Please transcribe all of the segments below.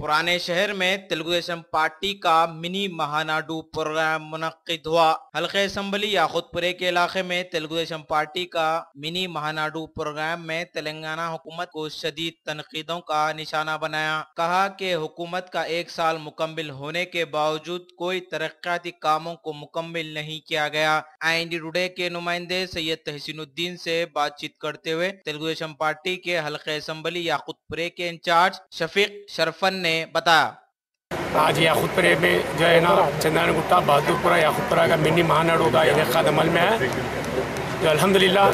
पुराने शहर में तेलुगुदेशम पार्टी का मिनी महानाडु प्रोग्राम मुनक्किद हुआ। हल्के असम्बली याकुतपुरे के इलाके में तेलुगुदेशम पार्टी का मिनी महानाडु प्रोग्राम में तेलंगाना हुकूमत को शदीद तनकीदों का निशाना बनाया। कहा कि हुकूमत का 1 साल मुकम्मिल होने के बावजूद कोई तरक्याती कामों को मुकम्मिल नहीं किया गया। IND टुडे के नुमाइंदे सैयद तहसीनुद्दीन से बातचीत करते हुए तेलुगुदेशम पार्टी के हल्के असम्बली याकुतपुरे के इंचार्ज शफीक शरफन ने बताया। आज याकुतपुरे में जो है ना चंदानगुट्टा बहादुरपुरा याकुतपुरा का मिनी महानाडु का इनेकाद अमल में है, जो अल्हम्दुलिल्लाह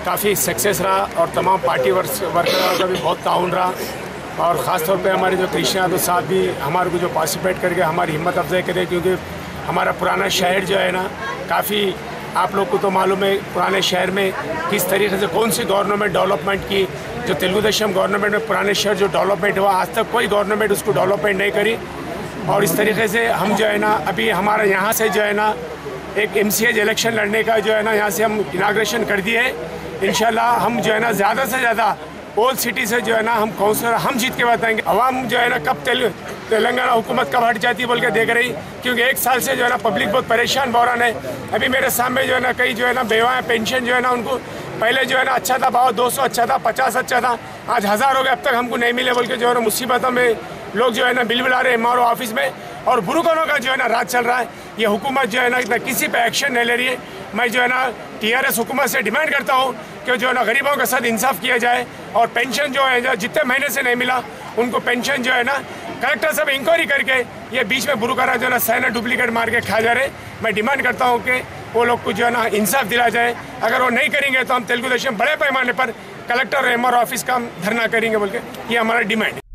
काफ़ी सक्सेस रहा और तमाम पार्टी वर्करों का भी बहुत ताउन रहा। और ख़ास तौर पे हमारे जो कृष्ण यादव साहब भी हमारे को जो पार्टिसिपेट करके हमारी हिम्मत अफजाई करे, क्योंकि हमारा पुराना शहर जो है ना काफ़ी, आप लोग को तो मालूम है पुराने शहर में किस तरीके से कौन सी गवर्नमेंट डेवलपमेंट की। जो तेलुगुदेशम गवर्नमेंट में पुराने शहर जो डेवलपमेंट हुआ, आज तक कोई गवर्नमेंट उसको डेवलपमेंट नहीं करी। और इस तरीके से हम जो है ना अभी हमारा यहाँ से जो है ना एक MCH इलेक्शन लड़ने का जो है ना यहाँ से हम इनाग्रेशन कर दिए है। इंशाल्लाह हम जो है ना ज़्यादा से ज़्यादा ओल सिटी से जो है ना हम काउंसलर हम जीत के बताएंगे। अवाम जो है ना कब तेलंगाना हुकूमत कब हट जाती है बोल के देख रही, क्योंकि 1 साल से जो है ना पब्लिक बहुत परेशान बहरान है। अभी मेरे सामने जो है ना कई जो है ना बेवाएँ पेंशन जो है ना उनको पहले जो है ना अच्छा था, भाव 200 अच्छा था, 50 अच्छा था, आज 1000 हो गए, अब तक हमको नहीं मिले बोल के जो है ना मुसीबतों में लोग जो है ना बिल बुला रहे हैं MRO ऑफिस में। और बुरुकों का जो है ना राज चल रहा है। ये हुकूमत जो है ना इतना किसी पे एक्शन नहीं ले रही है। मैं जो है ना TRS हुकूमत से डिमांड करता हूँ कि जो है ना गरीबों के साथ इंसाफ किया जाए और पेंशन जो है जितने महीने से नहीं मिला उनको पेंशन जो है ना कलेक्टर साहब इंक्वायरी करके, ये बीच में बुरुकारा जो है ना साइना डुप्लीकेट मार के खा जा रहे। मैं डिमांड करता हूँ कि वो लोग को जो है ना इंसाफ दिला जाए। अगर वो नहीं करेंगे तो हम तेलुगुदेशम बड़े पैमाने पर कलेक्टर और MRO ऑफिस का हम धरना करेंगे बोल के, ये हमारा डिमांड है।